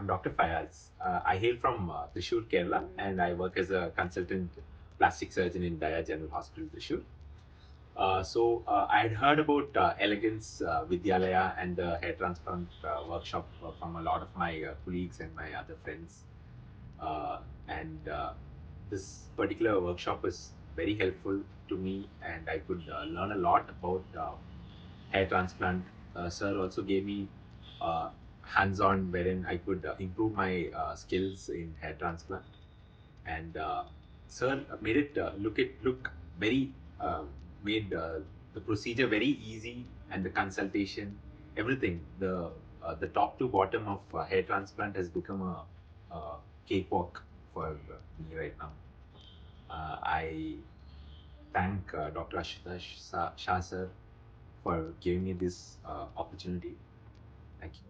I'm Dr. Faiyaz. I hail from Thrissur, Kerala, and I work as a consultant plastic surgeon in Daya General Hospital, Thrissur. I had heard about Elegance Vidhyalaya and the hair transplant workshop from a lot of my colleagues and my other friends. And this particular workshop was very helpful to me, and I could learn a lot about hair transplant. Sir also gave me hands-on wherein I could improve my skills in hair transplant, and sir made it look very made the procedure very easy, and the consultation, everything, the top to bottom of hair transplant has become a cakewalk for me right now. I thank Dr. Ashutosh Shah sir for giving me this opportunity. Thank you.